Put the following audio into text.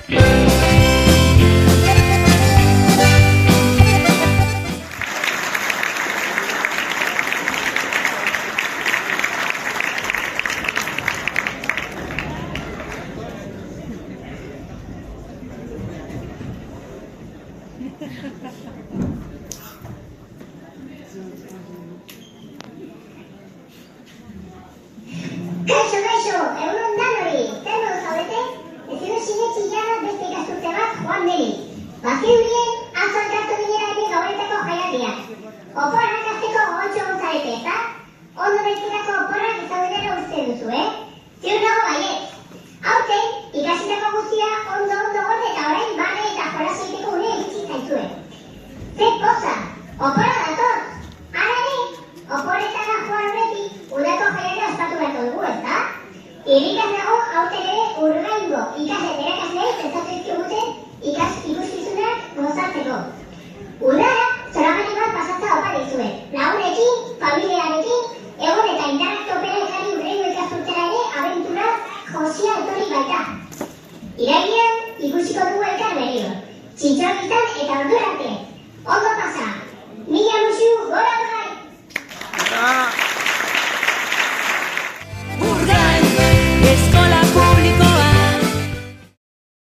Kaixo, egunon danori, zer modu zaudete? Ezin sinetsi jada beste ikasturte bat joan denik. Baziurien, atzo elkartu ginera ere gauretako jaialdiak. Oporrak hasteko gogontxo egon zarete, ezta? Ondo baitzerako oporrak ezagunera uste duzu, Ziur nago baietz. Aurten, ikasitako guztia ondo gorde eta orain barre eta jolas egiteko une iritsi zaizue. Ze poza, oporra dator! Hala ere, oporretara joan horretik, udako jaialdia ospatu beharko dugu, ezta? Irrikaz nago aurten ere urgaingo ikasle eta irakasleei prestatu dizkiguten ikuskizunak gozatzeko. Udara, zoragarri bat pasatza opa dizuet. Lagunekin, familiarekin, egon eta indarrak topera ekarri urrengo ikasturtera ere abentura josia etorri baita. Irailean ikusiko dugu elkar berriro. Txintxor izan eta ordura arte. Ondo pasa! Mila musu, gora!